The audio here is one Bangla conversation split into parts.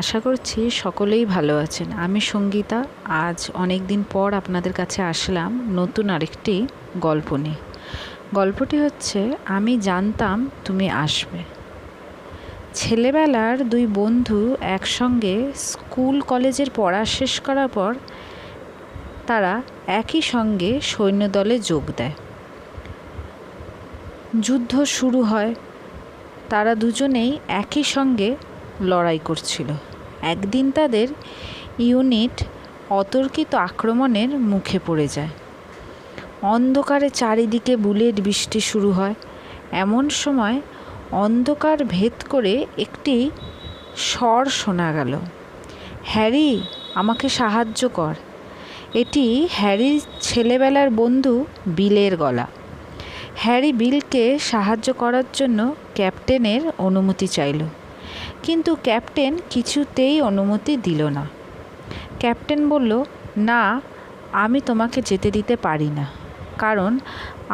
আশা করছি সকলেই ভালো আছেন। আমি সঙ্গীতা। আজ অনেক দিন পর আপনাদের কাছে আসলাম নতুন আরেকটি গল্প নিয়ে। গল্পটি হচ্ছে, আমি জানতাম তুমি আসবে। ছেলেবেলার দুই বন্ধু একসঙ্গে স্কুল কলেজের পড়া শেষ করার পর তারা একই সঙ্গে সৈন্যদলে যোগ দেয়। যুদ্ধ শুরু হয়। তারা দুজনেই একই সঙ্গে লড়াই করছিল। একদিন তাদের ইউনিট অতর্কিত আক্রমণের মুখে পড়ে যায়। অন্ধকারে চারিদিকে বুলেট বৃষ্টি শুরু হয়। এমন সময় অন্ধকার ভেদ করে একটি স্বর শোনা গেল, হ্যারি, আমাকে সাহায্য কর। এটি হ্যারির ছেলেবেলার বন্ধু বিলের গলা। হ্যারি বিলকে সাহায্য করার জন্য ক্যাপ্টেনের অনুমতি চাইল, কিন্তু ক্যাপ্টেন কিছুতেই অনুমতি দিল না। ক্যাপ্টেন বলল, না, আমি তোমাকে যেতে দিতে পারি না, কারণ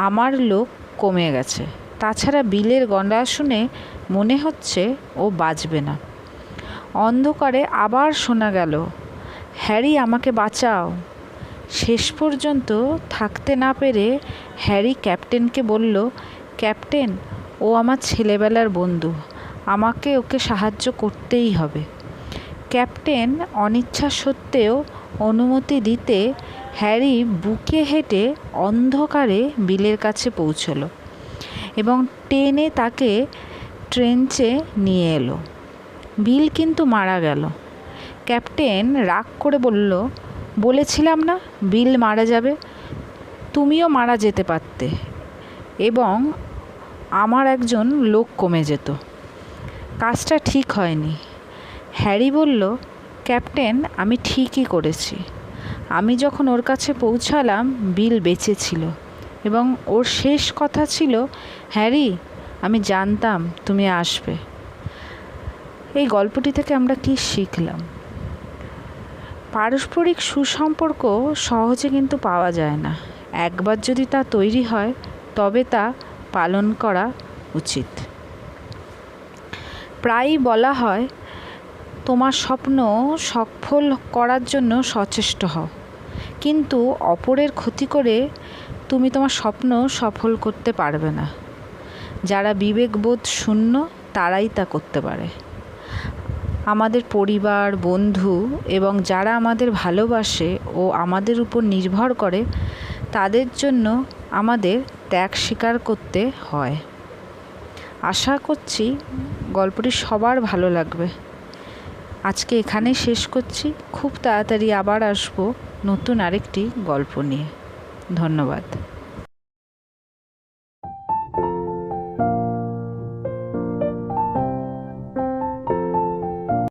আমার লোক কমে গেছে। তাছাড়া বিলের গলা শুনে মনে হচ্ছে ও বাঁচবে না। অন্ধকারে আবার শোনা গেল, হ্যারি, আমাকে বাঁচাও। শেষ পর্যন্ত থাকতে না পেরে হ্যারি ক্যাপ্টেনকে বলল, ক্যাপ্টেন, ও আমার ছেলেবেলার বন্ধু, আমাকে ওকে সাহায্য করতেই হবে। ক্যাপ্টেন অনিচ্ছা সত্ত্বেও অনুমতি দিতে হ্যারি বুকে হেঁটে অন্ধকারে বিলের কাছে পৌঁছলো এবং টেনে তাকে ট্রেঞ্চে নিয়ে এলো। বিল কিন্তু মারা গেল। ক্যাপ্টেন রাগ করে বলল, বলেছিলাম না বিল মারা যাবে, তুমিও মারা যেতে পারতে এবং আমার একজন লোক কমে যেত। কাজটা ঠিক হয়নি। হ্যারি বলল, ক্যাপ্টেন, আমি ঠিকই করেছি। আমি যখন ওর কাছে পৌঁছালাম বিল বেঁচে ছিল এবং ওর শেষ কথা ছিল, হ্যারি, আমি জানতাম তুমি আসবে। এই গল্পটি থেকে আমরা কি শিখলাম? পারস্পরিক সুসম্পর্ক সহজে কিন্তু পাওয়া যায় না। একবার যদি তা তৈরি হয় তবে তা পালন করা উচিত। প্রায়ই বলা হয়, তোমার স্বপ্ন সফল করার জন্য সচেষ্ট হও, কিন্তু অপরের ক্ষতি করে তুমি তোমার স্বপ্ন সফল করতে পারবে না। যারা বিবেকবোধ শূন্য তারাই তা করতে পারে। আমাদের পরিবার, বন্ধু এবং যারা আমাদের ভালোবাসে ও আমাদের উপর নির্ভর করে, তাদের জন্য আমাদের ত্যাগ স্বীকার করতে হয়। আশা করছি গল্পটি সবার ভালো লাগবে। আজকে এখানেই শেষ করছি। খুব তাড়াতাড়ি আবার আসবো নতুন আরেকটি গল্প নিয়ে। ধন্যবাদ।